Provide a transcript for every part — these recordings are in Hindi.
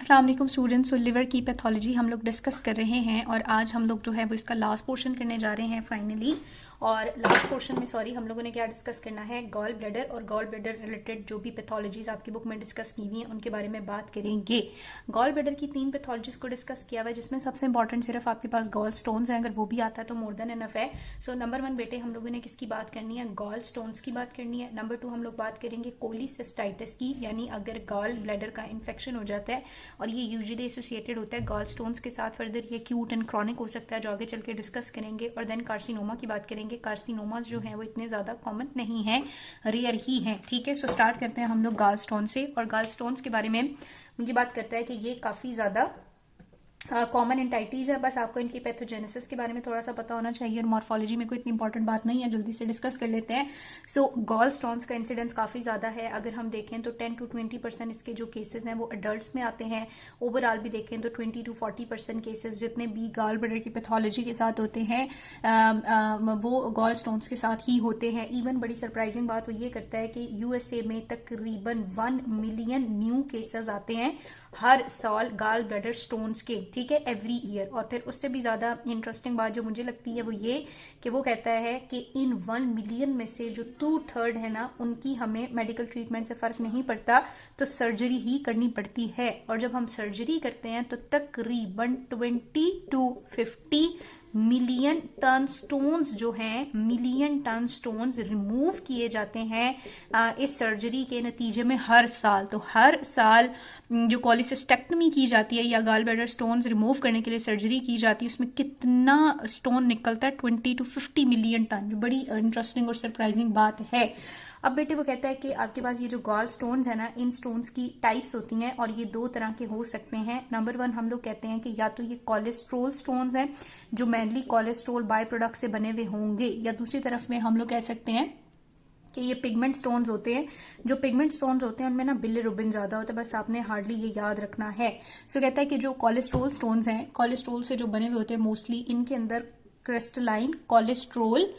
अस्सलाम वालेकुम स्टूडेंट्स। लिवर की पैथोलॉजी हम लोग डिस्कस कर रहे हैं और आज हम लोग जो है वो इसका लास्ट पोर्शन करने जा रहे हैं फाइनली। और लास्ट पोर्शन में हम लोगों ने क्या डिस्कस करना है, गॉल ब्लैडर और गॉल ब्लैडर रिलेटेड जो भी पैथोलॉजीज आपकी बुक में डिस्कस की हुई हैं उनके बारे में बात करेंगे। गॉल ब्लैडर की 3 पैथोलॉजीज को डिस्कस किया हुआ है जिसमें सबसे इंपॉर्टेंट सिर्फ आपके पास गॉल स्टोन्स हैं, अगर वो भी आता है तो मोर देन इनफ है। सो नंबर 1 बेटे हम लोगों ने किसकी बात करनी है, गॉल स्टोन्स की बात करनी है। नंबर 2 हम लोग बात करेंगे कोलिसिस्टाइटिस की, यानी अगर गॉल ब्लैडर का इन्फेक्शन हो जाता है और ये यूजुअली एसोसिएटेड होता है गॉल स्टोन्स के साथ, फर्दर ये एक्यूट एंड क्रॉनिक हो सकता है जो आगे चल के डिस्कस करेंगे। और देन कार्सिनोमा की बात करेंगे। कार्सिनोमा जो है वो इतने ज्यादा कॉमन नहीं है, रेयर ही है। ठीक है, सो स्टार्ट करते हैं हम लोग गॉल स्टोन से। और गॉल स्टोन्स के बारे में मुझे बात करता है कि ये काफी ज्यादा कॉमन एंटाइटीज है। बस आपको इनकी पैथोजेनेसिस के बारे में थोड़ा सा पता होना चाहिए और मॉर्फोलॉजी में कोई इतनी इंपॉर्टेंट बात नहीं है, जल्दी से डिस्कस कर लेते हैं। सो गॉल स्टोन्स का इंसिडेंस काफी ज्यादा है। अगर हम देखें तो 10 to 20% इसके जो केसेस हैं वो अडल्ट्स में आते हैं। ओवरऑल भी देखें तो 20 to 40% केसेस जितने भी गॉल ब्लैडर की पैथोलॉजी के साथ होते हैं वो गॉल स्टोन्स के साथ ही होते हैं। इवन बड़ी सरप्राइजिंग बात वो ये करता है कि यूएसए में तकरीबन 1 मिलियन न्यू केसेस आते हैं हर साल गॉल ब्लैडर स्टोन्स के, ठीक है, एवरी ईयर। और फिर उससे भी ज्यादा इंटरेस्टिंग बात जो मुझे लगती है वो ये कि वो कहता है कि इन 1 मिलियन में से जो 2/3 है ना, उनकी हमें मेडिकल ट्रीटमेंट से फर्क नहीं पड़ता तो सर्जरी ही करनी पड़ती है। और जब हम सर्जरी करते हैं तो तकरीबन 20 to 50 मिलियन टन स्टोन्स जो हैं, मिलियन टन स्टोन्स रिमूव किए जाते हैं इस सर्जरी के नतीजे में हर साल। तो हर साल जो कोलिसिस्टेक्टमी की जाती है या गॉल ब्लैडर स्टोन्स रिमूव करने के लिए सर्जरी की जाती है उसमें कितना स्टोन निकलता है, 20 to 50 मिलियन टन, जो बड़ी इंटरेस्टिंग और सरप्राइजिंग बात है। अब बेटे वो कहता है कि आपके पास ये जो गॉल स्टोन्स है ना, इन स्टोन्स की टाइप्स होती हैं और ये 2 तरह के हो सकते हैं। नंबर 1 हम लोग कहते हैं कि या तो ये कोलेस्ट्रोल स्टोन्स हैं जो मेनली कोलेस्ट्रोल बाय प्रोडक्ट से बने हुए होंगे, या दूसरी तरफ में हम लोग कह सकते हैं कि ये पिगमेंट स्टोन्स होते हैं। जो पिगमेंट स्टोन्स होते हैं उनमें ना बिलिरुबिन ज्यादा होता है, बस आपने हार्डली ये याद रखना है। सो कहता है कि जो कोलेस्ट्रोल स्टोन्स हैं, कोलेस्ट्रोल से जो बने हुए होते हैं मोस्टली, इनके अंदर क्रिस्टलाइन कोलेस्ट्रोल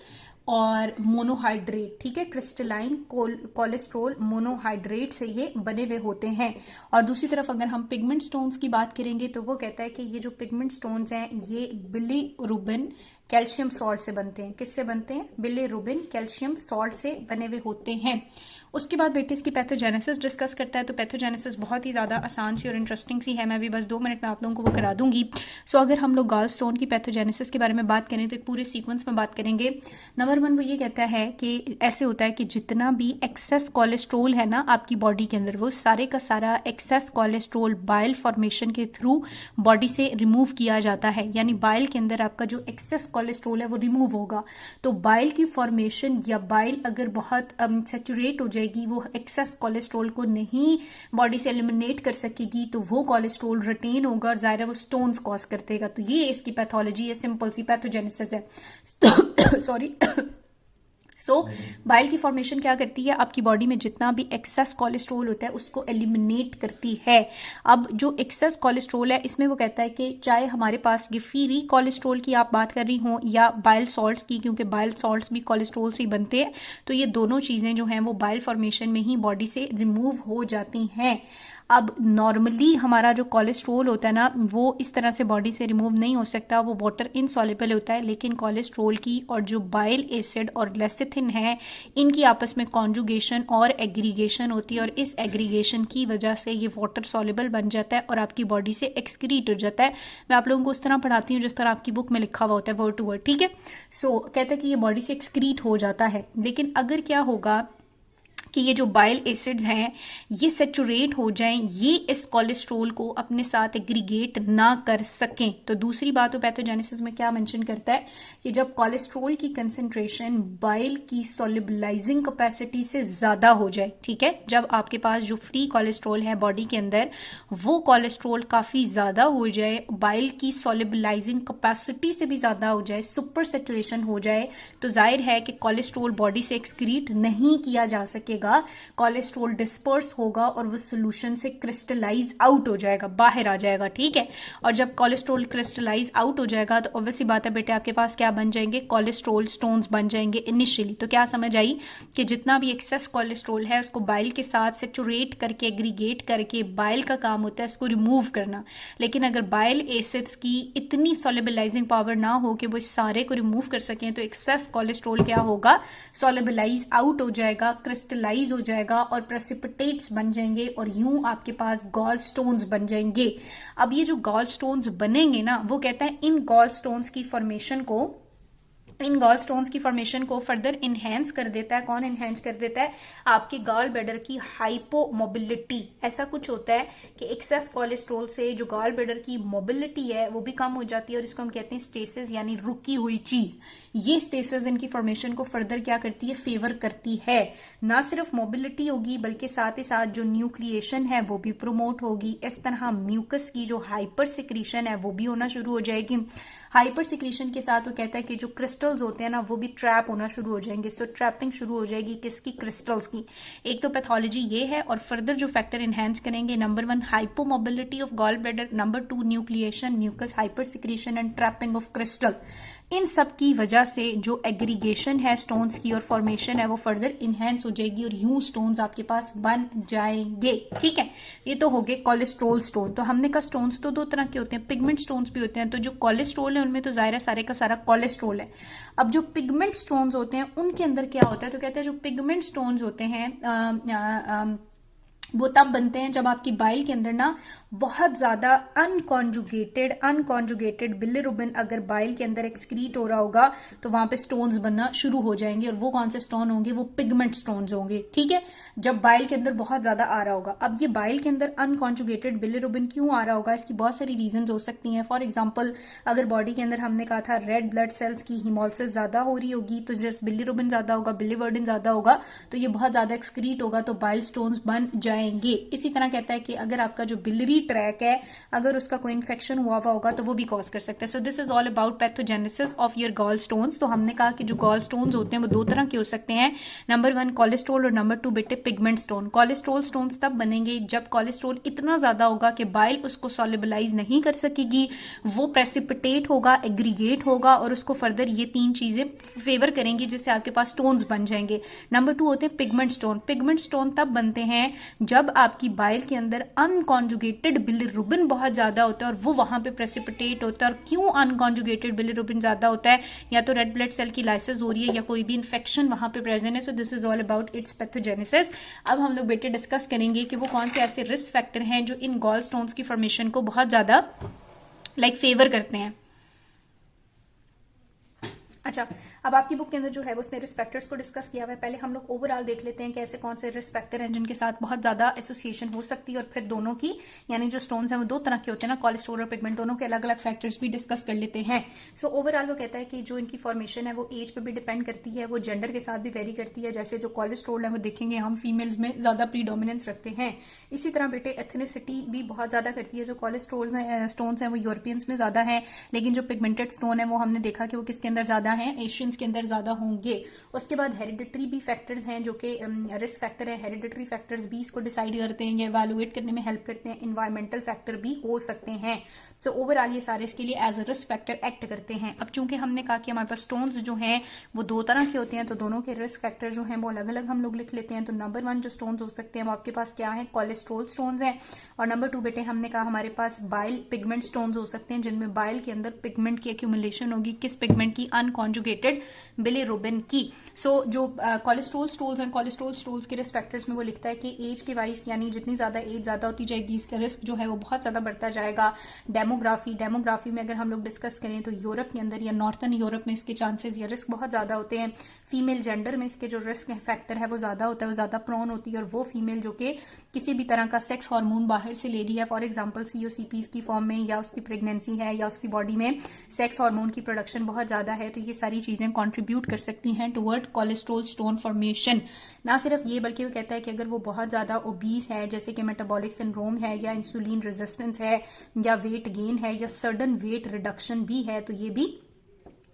और मोनोहाइड्रेट, ठीक है, क्रिस्टलाइन कोलेस्ट्रोल मोनोहाइड्रेट से ये बने हुए होते हैं। और दूसरी तरफ अगर हम पिगमेंट स्टोन्स की बात करेंगे तो वो कहता है कि ये जो पिगमेंट स्टोन्स हैं ये बिलीरुबिन कैल्शियम सॉल्ट से बनते हैं। किससे बनते हैं? बिलीरुबिन कैल्शियम सॉल्ट से बने हुए होते हैं। उसके बाद बेटे इसकी पैथोजेनेसिस डिस्कस करता है। तो पैथोजेनेसिस बहुत ही ज्यादा आसान सी और इंटरेस्टिंग सी है, मैं भी बस 2 मिनट में आप लोगों को वो करा दूंगी। सो अगर हम लोग गॉल स्टोन की पैथोजेनेसिस के बारे में बात करें तो एक पूरे सीक्वेंस में बात करेंगे। नंबर 1 वो ये कहता है कि ऐसे होता है कि जितना भी एक्सेस कोलेस्ट्रोल है ना आपकी बॉडी के अंदर, वो सारे का सारा एक्सेस कोलेस्ट्रोल बाइल फॉर्मेशन के थ्रू बॉडी से रिमूव किया जाता है। यानी बाइल के अंदर आपका जो एक्सेस कोलेस्ट्रोल है वो रिमूव होगा। तो बाइल की फॉर्मेशन या बाइल अगर बहुत सेचुरेट हो जाएगी, वो एक्सेस कोलेस्ट्रोल को नहीं बॉडी से एलिमिनेट कर सकेगी, तो वो कोलेस्ट्रोल रिटेन होगा और जाहिर है वो स्टोन्स कॉज कर देगा। तो ये इसकी पैथोलॉजी है, सिंपल सी पैथोजेनेसिस है। सॉरी। सो बाइल की फॉर्मेशन क्या करती है, आपकी बॉडी में जितना भी एक्सेस कोलेस्ट्रोल होता है उसको एलिमिनेट करती है। अब जो एक्सेस कोलेस्ट्रोल है इसमें वो कहता है कि चाहे हमारे पास ये फ्री कोलेस्ट्रोल की आप बात कर रही हो या बाइल सॉल्ट्स की, क्योंकि बाइल सॉल्ट्स भी कोलेस्ट्रोल से ही बनते हैं, तो ये दोनों चीजें जो हैं वो बाइल फॉर्मेशन में ही बॉडी से रिमूव हो जाती हैं। अब नॉर्मली हमारा जो कोलेस्ट्रोल होता है ना वो इस तरह से बॉडी से रिमूव नहीं हो सकता, वो वाटर इनसॉल्युबल होता है। लेकिन कोलेस्ट्रोल की और जो बाइल एसिड और लेसिथिन है इनकी आपस में कॉन्जुगेशन और एग्रीगेशन होती है और इस एग्रीगेशन की वजह से ये वाटर सॉल्युबल बन जाता है और आपकी बॉडी से एक्सक्रीट हो जाता है। मैं आप लोगों को उस तरह पढ़ाती हूँ जिस तरह आपकी बुक में लिखा हुआ होता है, वर्ड टू वर्ड, ठीक है। सो कहता है कि ये बॉडी से एक्सक्रीट हो जाता है। लेकिन अगर क्या होगा कि ये जो बाइल एसिड्स हैं ये सेचुरेट हो जाएं, ये इस कोलेस्ट्रोल को अपने साथ एग्रीगेट ना कर सकें। तो दूसरी बात वो पैथोजेनेसिस में क्या मेंशन करता है कि जब कोलेस्ट्रोल की कंसंट्रेशन बाइल की सॉल्युबलाइजिंग कैपेसिटी से ज्यादा हो जाए, ठीक है, जब आपके पास जो फ्री कोलेस्ट्रोल है बॉडी के अंदर वो कोलेस्ट्रोल काफी ज्यादा हो जाए, बाइल की सॉल्युबलाइजिंग कैपेसिटी से भी ज्यादा हो जाए, सुपर सेचुरेशन हो जाए, तो जाहिर है कि कोलेस्ट्रोल बॉडी से एक्सक्रीट नहीं किया जा सकेगा। लगेगा कोलेस्ट्रॉल डिस्पर्स होगा और वो सोल्यूशन से क्रिस्टलाइज आउट हो जाएगा, बाहर आ जाएगा, ठीक है। और जब कोलेस्ट्रॉल क्रिस्टलाइज आउट हो जाएगा तो ऑब्वियसली बात है बेटे आपके पास क्या बन जाएंगे, कोलेस्ट्रॉल स्टोन्स बन जाएंगे इनिशियली। तो क्या समझ आई कि जितना भी एक्सेस कोलेस्ट्रॉल है उसको बाइल के साथ सेचुरेट करके एग्रीगेट करके, बाइल का काम होता है इसको रिमूव करना, लेकिन अगर बाइल एसिड्स की इतनी सोलेबलाइजिंग पावर ना हो कि वो इस सारे को रिमूव कर सकें तो एक्सेस कोलेस्ट्रॉल क्या होगा, सोलेबलाइज आउट हो जाएगा, क्रिस्टलाइज हो जाएगा और प्रेसिपिटेट्स बन जाएंगे और यूं आपके पास गॉल स्टोन्स बन जाएंगे। अब ये जो गॉल स्टोन्स बनेंगे ना, वो कहता है इन गॉल स्टोन्स की फॉर्मेशन को फर्दर इनहेंस कर देता है। कौन इनहेंस कर देता है, आपके गॉल ब्लैडर की हाइपोमोबिलिटी। ऐसा कुछ होता है कि एक्सेस कोलेस्ट्रॉल से जो गॉल ब्लैडर की मोबिलिटी है वो भी कम हो जाती है और इसको हम कहते हैं स्टेसिस, यानी रुकी हुई चीज। ये स्टेसिस इनकी फॉर्मेशन को फर्दर क्या करती है, फेवर करती है। ना सिर्फ मोबिलिटी होगी बल्कि साथ ही साथ जो न्यूक्लिएशन है वो भी प्रोमोट होगी। इस तरह म्यूकस की जो हाइपर सिक्रीशन है वो भी होना शुरू हो जाएगी। हाइपर सिक्रीशन के साथ वो कहता है कि जो क्रिस्टल्स होते हैं ना वो भी ट्रैप होना शुरू हो जाएंगे। सो ट्रैपिंग शुरू हो जाएगी किसकी, क्रिस्टल्स की। एक तो पैथोलॉजी ये है और फर्दर जो फैक्टर इनहेंस करेंगे, number 1 hypomobility of gall bladder, number 2 nucleation, mucus, hyper secretion and trapping of crystal. इन सब की वजह से जो एग्रीगेशन है स्टोन्स की और फॉर्मेशन है वो फर्दर इनहेंस हो जाएगी और यूं स्टोन्स आपके पास बन जाएंगे, ठीक है। ये तो हो गए कोलेस्ट्रॉल स्टोन। तो हमने कहा स्टोन्स तो दो तरह के होते हैं, पिगमेंट स्टोन्स भी होते हैं। तो जो कोलेस्ट्रॉल है उनमें तो जाहिर है सारे का सारा कोलेस्ट्रॉल है। अब जो पिगमेंट स्टोन्स होते हैं उनके अंदर क्या होता है, तो कहते हैं जो पिगमेंट स्टोन्स होते हैं वो तब बनते हैं जब आपकी बाइल के अंदर ना बहुत ज्यादा अनकॉन्जुगेटेड बिलिरुबिन अगर बाइल के अंदर एक्सक्रीट हो रहा होगा तो वहां पे स्टोन्स बनना शुरू हो जाएंगे। और वो कौन से स्टोन होंगे, वो पिगमेंट स्टोन्स होंगे, ठीक है, जब बाइल के अंदर बहुत ज्यादा आ रहा होगा। अब ये बाइल के अंदर अनकॉन्जुगेटेड बिलिरुबिन क्यों आ रहा होगा, इसकी बहुत सारी रीजन हो सकती हैं। फॉर एग्जाम्पल अगर बॉडी के अंदर हमने कहा था रेड ब्लड सेल्स की हिमोलिसिस ज्यादा हो रही होगी तो जस्ट बिलिरुबिन ज्यादा होगा, बिलिवर्डिन ज्यादा होगा तो ये बहुत ज्यादा एक्सक्रीट होगा तो बाइल स्टोन्स बन जाएंगे। इसी तरह कहता है कि अगर आपका जो बिलरी ट्रैक है अगर उसका कोई इन्फेक्शन हुआ होगा तो वो भी कॉज कर सकता है। So this is all about pathogenesis of your gall stones. तो हमने कहा कि जो गॉल स्टोन्स होते हैं वो दो तरह के हो सकते हैं, नंबर 1 कोलेस्ट्रॉल और नंबर 2 बेटे पिगमेंट स्टोन। कोलेस्ट्रॉल स्टोन्स तब बनेंगे जब कोलेस्ट्रॉल इतना ज्यादा होगा कि बाइल उसको सॉल्युबलाइज नहीं कर सकेगी, वो प्रेसिपिटेट होगा, एग्रीगेट होगा और उसको फर्दर ये तीन चीजें फेवर करेंगी जिससे आपके पास स्टोन्स बन जाएंगे। नंबर 2 होते हैं पिगमेंट स्टोन। पिगमेंट स्टोन तब बनते हैं जब आपकी बाइल के अंदर अनकॉन्जुगेटेड बिलिरुबिन बहुत ज्यादा होता है और वो वहां पे प्रेसिपिटेट होता है। और क्यों अनकॉन्जुगेटेड बिलिरुबिन ज्यादा होता है, या तो रेड ब्लड सेल की लाइसिस हो रही है या कोई भी इन्फेक्शन वहां पे प्रेजेंट है। So this is all about it's pathogenesis. अब हम लोग बेटे डिस्कस करेंगे कि वो कौन से ऐसे रिस्क फैक्टर हैं जो इन गॉल स्टोन्स की फॉर्मेशन को बहुत ज्यादा फेवर करते हैं। अच्छा, अब आपकी बुक के अंदर जो है वो उसने रिस्क फैक्टर्स को डिस्कस किया हुआ है। पहले हम लोग ओवरऑल देख लेते हैं कि ऐसे कौन से रिस्क फैक्टर हैं जिनके साथ बहुत ज्यादा एसोसिएशन हो सकती है और फिर दोनों की, यानी जो स्टोन्स हैं वो दो तरह के होते हैं ना, कोलेस्ट्रॉल और पिगमेंट, दोनों के अलग अलग फैक्टर्स भी डिस्कस कर लेते हैं। सो ओवरऑल वो कहता है कि जो इनकी फॉर्मेशन है वो एज पे भी डिपेंड करती है, वो जेंडर के साथ भी वेरी करती है। जैसे जो कोलेस्ट्रॉल है वो देखेंगे हम फीमेल्स में ज्यादा प्रीडोमिनेंस रखते हैं। इसी तरह बेटे एथनिसिटी भी बहुत ज्यादा करती है। जो कोलेस्ट्रॉल स्टोन्स हैं वो यूरोपियंस में ज्यादा है, लेकिन जो पिगमेंटेड स्टोन है वो हमने देखा कि वो किसके अंदर ज्यादा है, एशियंस के अंदर ज्यादा होंगे। उसके बाद हेरिडिटरी भी फैक्टर्स हैं जो कि रिस्क फैक्टर है। हेरिडिटरी फैक्टर्स भी इसको डिसाइड करते हैं या इवैल्यूएट करने में हेल्प करते हैं। इन्वायरमेंटल फैक्टर भी हो सकते हैं। सो ओवरऑल ये सारे इसके लिए as a risk factor act करते हैं। अब चूंकि हमने कहा कि हमारे पास स्टोन्स जो हैं वो दो तरह के होते हैं तो दोनों के रिस्क फैक्टर जो हैं वो अलग अलग हम लोग लिख लेते हैं। तो नंबर 1 जो स्टोन्स हो सकते हैं वो आपके पास क्या है, कोलेस्ट्रॉल स्टोन्स हैं। और नंबर 2 बेटे हमने कहा हमारे पास बाइल पिगमेंट स्टोन्स हो सकते हैं जिनमें बाइल के अंदर पिगमेंट की एक्यूमुलेशन होगी। किस पिगमेंट की, अनकॉन्जुगेटेड बिलिरुबिन की। सो जो कोलेस्ट्रॉल स्टोन्स हैं, कोलेस्ट्रॉल स्टोन्स के रिस्क फैक्टर्स में वो लिखता है कि एज के वाइज, यानी जितनी ज्यादा एज ज्यादा होती जाएगी इसका रिस्क जो है वो बहुत ज्यादा बढ़ता जाएगा। डेमोग्राफी में अगर हम लोग डिस्कस करें तो यूरोप के अंदर या नॉर्थर्न यूरोप में इसके चांसेस या रिस्क बहुत ज्यादा होते हैं। फीमेल जेंडर में इसके जो रिस्क फैक्टर है वो ज्यादा होता है, वो ज्यादा प्रोन होती है। और वो फीमेल जो कि किसी भी तरह का सेक्स हार्मोन बाहर से ले रही है, फॉर एग्जाम्पल सीओसीपीज की फॉर्म में, या उसकी प्रेगनेंसी है या उसकी बॉडी में सेक्स हार्मोन की प्रोडक्शन बहुत ज्यादा है, तो ये सारी चीजें कॉन्ट्रीब्यूट कर सकती हैं टुवर्ड कोलेस्ट्रॉल स्टोन फॉर्मेशन। ना सिर्फ ये बल्कि वो कहता है कि अगर वो बहुत ज्यादा ओबीस है, जैसे कि मेटाबॉलिक सिंड्रोम है या इंसुलिन रेजिस्टेंस है या वेट गेन है या सडन वेट रिडक्शन भी है, तो ये भी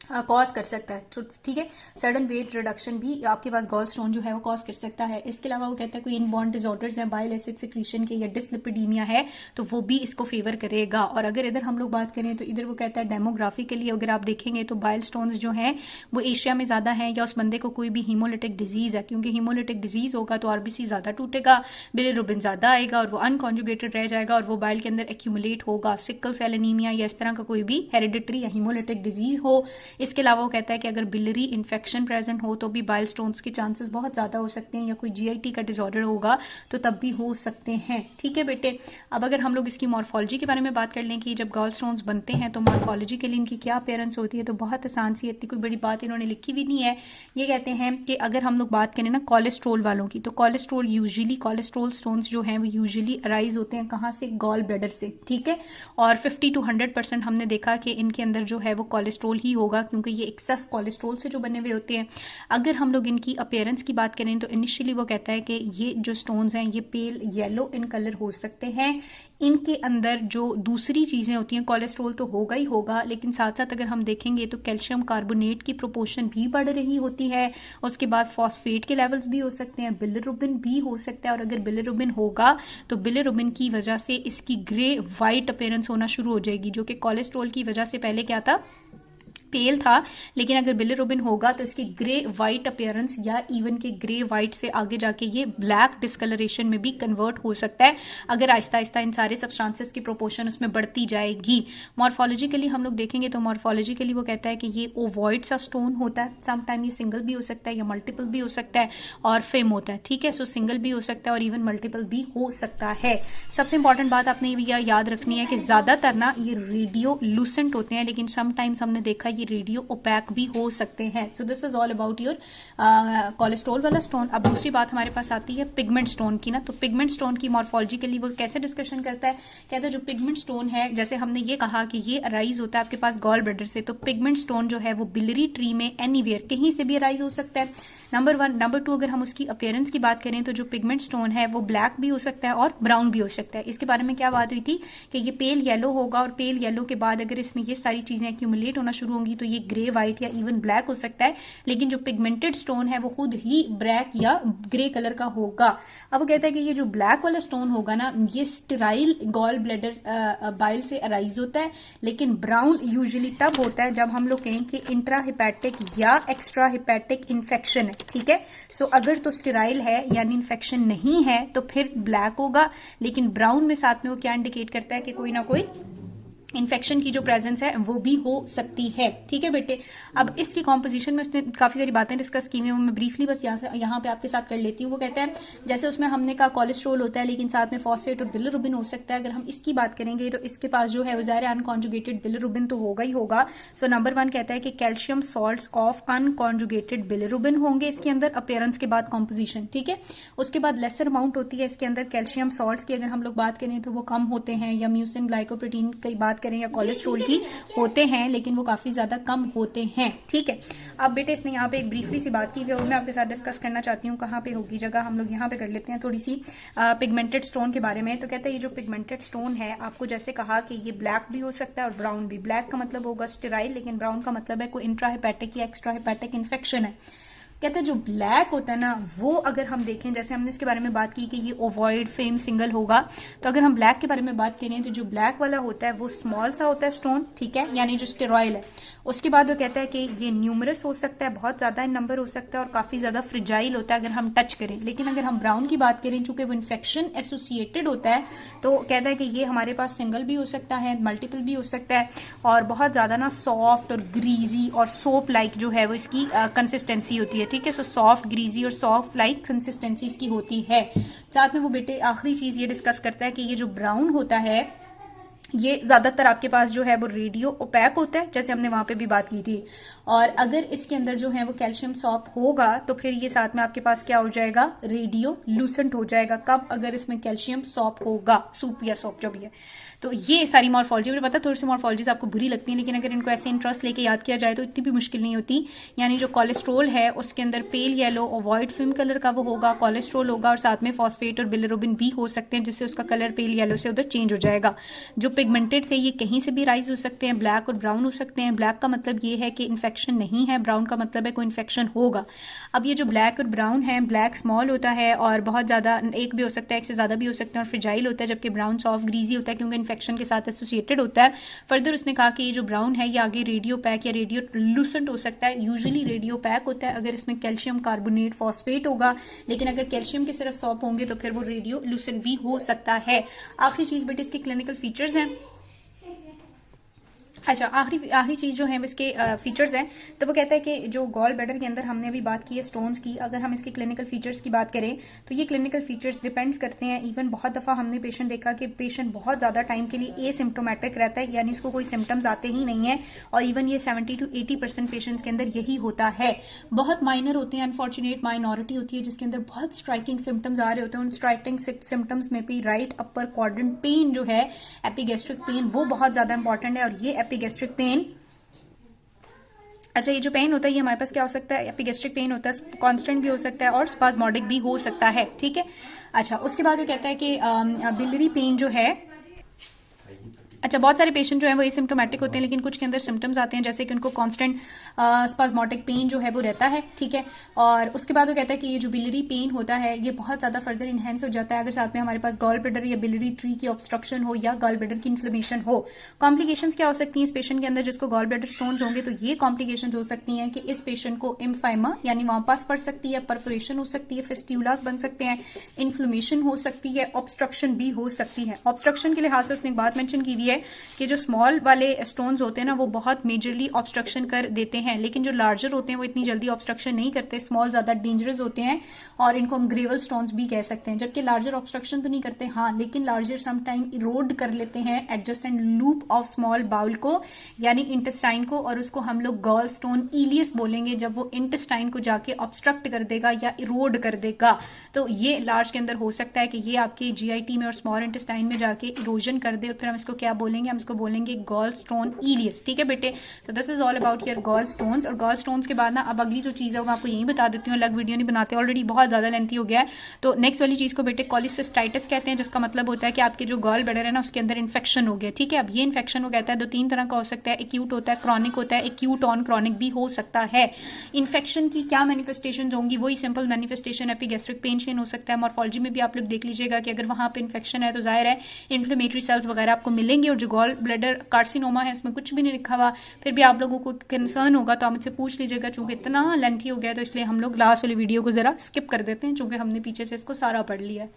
कॉज कर सकता है, ठीक है। सडन वेट रिडक्शन भी आपके पास गॉल स्टोन जो है वो कॉज कर सकता है। इसके अलावा वो कहता है कोई इनबॉर्न डिसऑर्डर्स हैं, बाइल एसिड सिक्रीशन के या डिसलिपिडीमिया है तो वो भी इसको फेवर करेगा। और अगर इधर हम लोग बात करें तो इधर वो कहता है डेमोग्राफिकली अगर आप देखेंगे तो बाइल स्टोन्स जो हैं वो एशिया में ज्यादा है, या उस बंदे को कोई भी हीमोलिटिक डिजीज है, क्योंकि हीमोलिटिक डिजीज होगा तो आरबीसी ज्यादा टूटेगा, बिलिरुबिन ज्यादा आएगा और वो अनकॉन्जुगेटेड रह जाएगा और वो बाइल के अंदर एक्यूमुलेट होगा। सिकल सेल एनीमिया या इस तरह का कोई भी हेरिडिटरी या हीमोलिटिक डिजीज हो। इसके अलावा वो कहता है कि अगर बिलरी इन्फेक्शन प्रेजेंट हो तो भी बाइल स्टोन्स के चांसेस बहुत ज्यादा हो सकते हैं, या कोई जीआईटी का डिसऑर्डर होगा तो तब भी हो सकते हैं, ठीक है बेटे। अब अगर हम लोग इसकी मॉर्फोलॉजी के बारे में बात कर लें कि जब गॉल स्टोन्स बनते हैं तो मॉर्फोलॉजी के लिए इनकी क्या अपीयरेंस होती है, तो बहुत आसान सी, इतनी कोई बड़ी बात इन्होंने लिखी भी नहीं है। ये कहते हैं कि अगर हम लोग बात करें ना कोलेस्ट्रोल वालों की, तो कोलेस्ट्रोल यूजुअली कोलेस्ट्रोल स्टोन्स जो हैं वो यूजुअली अराइज होते हैं कहाँ से, गॉल ब्लैडर से, ठीक है। और 50 to 100% हमने देखा कि इनके अंदर जो है वो कोलेस्ट्रोल ही होगा, क्योंकि ये एक्सेस कोलेस्ट्रोल से जो बने हुए होते हैं। अगर हम लोग इनकी अपीयरेंस की बात करें तो इनिशियली वो कहता है कि ये जो स्टोन्स हैं ये पेल येलो इन कलर हो सकते हैं। इनके अंदर जो दूसरी चीजें होती हैं, कोलेस्ट्रोल तो होगा ही होगा, लेकिन साथ साथ अगर हम देखेंगे तो कैल्शियम कार्बोनेट की प्रोपोर्शन भी बढ़ रही होती है। उसके बाद फॉस्फेट के लेवल्स भी हो सकते हैं, बिलिरुबिन भी हो सकता है। और अगर बिलिरुबिन होगा तो बिलिरुबिन की वजह से इसकी ग्रे वाइट अपीयरेंस होना शुरू हो जाएगी, जो कि कोलेस्ट्रोल की वजह से पहले क्या था, पेल था, लेकिन अगर बिलिरुबिन होगा तो इसकी ग्रे वाइट अपीयरेंस या इवन के ग्रे वाइट से आगे जाके ये ब्लैक डिस्कलरेशन में भी कन्वर्ट हो सकता है, अगर आहिस्ता आहिस्ता इन सारे सब्सटेंसेस की प्रोपोर्शन उसमें बढ़ती जाएगी। मॉर्फोलॉजिकली हम लोग देखेंगे तो मॉर्फोलॉजिकली वो कहता है कि ये ओवॉइड सा स्टोन होता है, समटाइम ये सिंगल भी हो सकता है या मल्टीपल भी हो सकता है, और फेम होता है, ठीक है। सो सिंगल भी हो सकता है और इवन मल्टीपल भी हो सकता है। सबसे इंपॉर्टेंट बात आपने ये याद रखनी है कि ज्यादातर ना ये रेडियो लूसेंट होते हैं, लेकिन समटाइम्स हमने देखा ये रेडियो ओपैक भी हो सकते हैं। सो this is all about your cholesterol वाला स्टोन। अब दूसरी बात हमारे पास आती है पिगमेंट स्टोन की ना, तो पिगमेंट स्टोन की मॉर्फोलॉजी के लिए वो कैसे डिस्कशन करता है, कहता है जो पिगमेंट स्टोन है, जैसे हमने ये कहा कि ये अराइज होता है आपके पास गॉल ब्लैडर से, तो पिगमेंट स्टोन जो है वो बिलरी ट्री में एनीवेयर कहीं से भी अराइज हो सकता है, नंबर 1। नंबर 2, अगर हम उसकी अपीयरेंस की बात करें तो जो पिगमेंट स्टोन है वो ब्लैक भी हो सकता है और ब्राउन भी हो सकता है। इसके बारे में क्या बात हुई थी कि ये पेल येलो होगा, और पेल येलो के बाद अगर इसमें ये सारी चीजें एक्यूमुलेट होना शुरू होंगी तो ये ग्रे वाइट या इवन ब्लैक हो सकता है, लेकिन जो पिगमेंटेड स्टोन है वो खुद ही ब्लैक या ग्रे कलर का होगा। अब वो कहता है कि ये जो ब्लैक वाला स्टोन होगा ना, ये स्टेराइल गॉल ब्लैडर बाइल से अराइज होता है, लेकिन ब्राउन यूजुअली तब होता है जब हम लोग कहें कि इंट्रा हिपैटिक या एक्स्ट्रा हिपैटिक इन्फेक्शन है, ठीक है। सो अगर तो स्टेराइल है यानी इन्फेक्शन नहीं है तो फिर ब्लैक होगा, लेकिन ब्राउन में साथ में वो क्या इंडिकेट करता है कि कोई ना कोई इन्फेक्शन की जो प्रेजेंस है वो भी हो सकती है, ठीक है बेटे। अब इसकी कॉम्पोजिशन में उसने काफी सारी बातें डिस्कस की हुई हैं, मैं ब्रीफली बस यहाँ पे आपके साथ कर लेती हूँ। वो कहता है जैसे उसमें हमने कहा कोलेस्ट्रोल होता है, लेकिन साथ में फॉस्फेट और बिलिरुबिन हो सकता है। अगर हम इसकी बात करेंगे तो इसके पास जो है वो ज़ाहिर अनकॉन्जुगेटेड बिलिरुबिन तो होगा ही होगा। सो नंबर 1 कहता है कि calcium salts of unconjugated bilirubin होंगे इसके अंदर अपीयरेंस के बाद कॉम्पोजिशन, ठीक है। उसके बाद लेसर अमाउंट होती है इसके अंदर कैल्शियम सॉल्ट्स की, अगर हम लोग बात करें तो वो कम होते हैं, या म्यूसिन ग्लाइकोप्रोटीन की बात करें या कोलेस्ट्रोल की होते हैं, लेकिन वो काफी ज्यादा कम होते हैं, ठीक है। अब बेटे इसने यहाँ पे एक ब्रीफली सी बात की हुई है, मैं आपके साथ डिस्कस करना चाहती हूँ। कहाँ पे होगी जगह, हम लोग यहाँ पे कर लेते हैं थोड़ी सी पिगमेंटेड स्टोन के बारे में। तो कहते हैं ये जो पिगमेंटेड स्टोन है, आपको जैसे कहा कि ये ब्लैक भी हो सकता है और ब्राउन भी। ब्लैक का मतलब होगा स्टेराइल, लेकिन ब्राउन का मतलब है कोई इंट्रा हिपैटिक या एक्स्ट्रा हिपैटिक इन्फेक्शन है। कहते हैं जो ब्लैक होता है ना, वो अगर हम देखें, जैसे हमने इसके बारे में बात की कि ये ओवॉइड फेम सिंगल होगा, तो अगर हम ब्लैक के बारे में बात करें तो जो ब्लैक वाला होता है वो स्मॉल सा होता है स्टोन, ठीक है, यानी जो स्टेरॉयल है। उसके बाद वो कहता है कि ये न्यूमरस हो सकता है, बहुत ज्यादा नंबर हो सकता है, और काफी ज्यादा फ्रिजाइल होता है अगर हम टच करें। लेकिन अगर हम ब्राउन की बात करें, चूंकि वो इन्फेक्शन एसोसिएटेड होता है, तो कहता है कि ये हमारे पास सिंगल भी हो सकता है, मल्टीपल भी हो सकता है, और बहुत ज्यादा ना सॉफ्ट और ग्रीजी और सोप लाइक जो है वो इसकी कंसिस्टेंसी होती है, ठीक है। सो सॉफ्ट ग्रीजी और सॉफ्ट लाइक कंसिस्टेंसी इसकी होती है। साथ में वो बेटे आखिरी चीज ये डिस्कस करता है कि ये जो ब्राउन होता है ये ज्यादातर आपके पास जो है वो रेडियो ओपैक होता है, जैसे हमने वहां पे भी बात की थी। और अगर इसके अंदर जो है वो कैल्शियम सॉप होगा तो फिर ये साथ में आपके पास क्या हो जाएगा, रेडियो लूसेंट हो जाएगा। कब, अगर इसमें कैल्शियम सॉप होगा, सूप या सॉप जो भी है। तो ये सारी मॉर्फोलॉजी, मुझे पता थोड़ी सी मॉर्फोलॉजीज आपको बुरी लगती है, लेकिन अगर इनको ऐसे इंटरेस्ट लेके याद किया जाए तो इतनी भी मुश्किल नहीं होती। यानी जो कोलेस्ट्रोल है उसके अंदर pale yellow ovoid film colour का वो होगा, कोलेस्ट्रोल होगा, और साथ में फॉस्फेट और बिलिरुबिन भी हो सकते हैं, जिससे उसका कलर पेल येलो से उधर चेंज हो जाएगा। जो पिगमेंटेड थे ये कहीं से भी राइज हो सकते हैं, ब्लैक और ब्राउन हो सकते हैं। ब्लैक का मतलब ये है कि इन्फेक्शन नहीं है, ब्राउन का मतलब है कोई इन्फेक्शन होगा। अब ये जो ब्लैक और ब्राउन है, ब्लैक स्मॉल होता है और बहुत ज़्यादा, एक भी हो सकता है, एक से ज़्यादा भी हो सकते हैं और फ्रेजाइल होता है, जबकि ब्राउन सॉफ्ट ग्रीजी होता है क्योंकि इन्फेक्शन के साथ एसोसिएटेड होता है। फर्दर उसने कहा कि ये जो ब्राउन है ये आगे रेडियो पैक या रेडियो लूसेंट हो सकता है। यूजुअली रेडियो पैक होता है अगर इसमें कैल्शियम कार्बोनेट फॉस्फेट होगा, लेकिन अगर कैल्शियम के सिर्फ सॉप होंगे तो फिर वो रेडियो लूसेंट भी हो सकता है। आखिरी चीज बेटे इसके क्लिनिकल फीचर्स हैं। अच्छा, आखिरी चीज जो है इसके फीचर्स हैं, तो वो कहता है कि जो गॉल ब्लैडर के अंदर हमने अभी बात की है स्टोन्स की, अगर हम इसके क्लिनिकल फीचर्स की बात करें तो ये क्लिनिकल फीचर्स डिपेंड्स करते हैं। इवन बहुत दफा हमने पेशेंट देखा कि पेशेंट बहुत ज्यादा टाइम के लिए एसिम्प्टोमेटिक रहता है, यानी इसको कोई सिम्टम्स आते ही नहीं है, और इवन ये 70 to 80% पेशेंट्स के अंदर यही होता है। बहुत माइनर होते हैं, अनफॉर्चुनेट माइनॉरिटी होती है जिसके अंदर बहुत स्ट्राइकिंग सिम्टम्स आ रहे होते हैं। उन स्ट्राइकिंग सिम्टम्स में भी राइट अपर क्वाड्रेंट पेन जो है, एपिगैस्ट्रिक पेन, वो बहुत ज्यादा इंपॉर्टेंट है। और ये एपिगैस्ट्रिक पेन, अच्छा, ये जो पेन होता है ये हमारे पास क्या हो सकता है, एपिगैस्ट्रिक पेन होता है, कांस्टेंट भी हो सकता है और स्पाज्मोडिक भी हो सकता है, ठीक है। अच्छा, उसके बाद वो कहता है कि बिलरी पेन जो है, अच्छा, बहुत सारे पेशेंट जो है वो एसिम्प्टोमेटिक होते हैं लेकिन कुछ के अंदर सिम्टम्स आते हैं, जैसे कि उनको कांस्टेंट स्पाज्मोटिक पेन जो है वो रहता है, ठीक है। और उसके बाद वो कहता है कि ये जो बिलरी पेन होता है ये बहुत ज्यादा फर्दर इनहेंस हो जाता है अगर साथ में हमारे पास गॉल ब्लैडर या बिलरी ट्री की ऑब्स्ट्रक्शन हो या गॉल ब्लैडर की इन्फ्लेमेशन हो। कॉम्प्लिकेशंस क्या हो सकती हैं इस पेशेंट के अंदर जिसको गॉल ब्लैडर स्टोन्स होंगे, तो ये कॉम्प्लिकेशंस हो सकती हैं कि इस पेशेंट को एम्फाइमा यानी वाम्पास पड़ सकती है, परफोरेशन हो सकती है, फिस्ट्यूलास बन सकते हैं, इन्फ्लेमेशन हो सकती है, ऑब्स्ट्रक्शन भी हो सकती है। ऑब्स्ट्रक्शन के लिहाज से उसने एक बात मेंशन की हुई है कि जो स्मॉल वाले स्टोन्स होते हैं ना वो बहुत मेजरली ऑब्स्ट्रक्शन कर देते हैं, लेकिन जो लार्जर होते हैं वो इतनी जल्दी ऑब्स्ट्रक्शन नहीं करते। स्मॉल ज्यादा डेंजरस होते हैं और इनको हम ग्रेवल स्टोन्स भी कह सकते हैं, जबकि लार्जर ऑब्स्ट्रक्शन तो नहीं करते, हाँ, लेकिन लार्जर सम टाइम इरोड कर लेते हैं adjacent loop of small bowel को, यानी इंटेस्टाइन को, और उसको हम लोग गॉल स्टोन इलियस बोलेंगे जब वो इंटेस्टाइन को जाके ऑब्स्ट्रक्ट कर देगा या इरोड कर देगा। तो ये लार्ज के अंदर हो सकता है कि ये आपके जीआईटी में और स्मॉल इंटेस्टाइन में जाके इरोजन कर दे और फिर हम इसको क्या बोलेंगे, हम इसको बोलेंगे गॉल स्टोन इलियस, ठीक है बेटे। तो this is all about your gall stones. और गॉल स्टोन्स के बाद ना अब अगली जो चीज है वो मैं आपको यही बता देती हूँ, अलग वीडियो नहीं बनाते, ऑलरेडी बहुत ज्यादा लेंथी हो गया है। तो नेक्स्ट वाली चीज को बेटे कॉलिसिस्टाइटिस कहते हैं, जिसका मतलब होता है कि आपके जो गॉल ब्लैडर है ना उसके अंदर इन्फेक्शन हो गया, ठीक है। अब ये इन्फेक्शन वो कहता है 2-3 तरह का हो सकता है, एक्यूट होता है, क्रॉनिक होता है, एक्यूट ऑन क्रॉनिक भी हो सकता है। इन्फेक्शन की क्या मैनिफेस्टेशन होंगी, वही simple manifestation epigastric pain Shane हो सकता है। मॉर्फोलॉजी में भी आप लोग देख लीजिएगा कि अगर वहां पे इन्फेक्शन है तो जाहिर है इन्फ्लेमेटरी सेल्स वगैरह आपको मिलेंगे, और जो गॉल ब्लैडर कार्सिनोमा है इसमें कुछ भी नहीं लिखा हुआ, फिर भी आप लोगों को कंसर्न होगा तो आप मुझसे पूछ लीजिएगा। चूंकि इतना लेंथी हो गया तो इसलिए हम लोग लास्ट वाली वीडियो को जरा स्किप कर देते हैं, चूंकि हमने पीछे से इसको सारा पढ़ लिया है।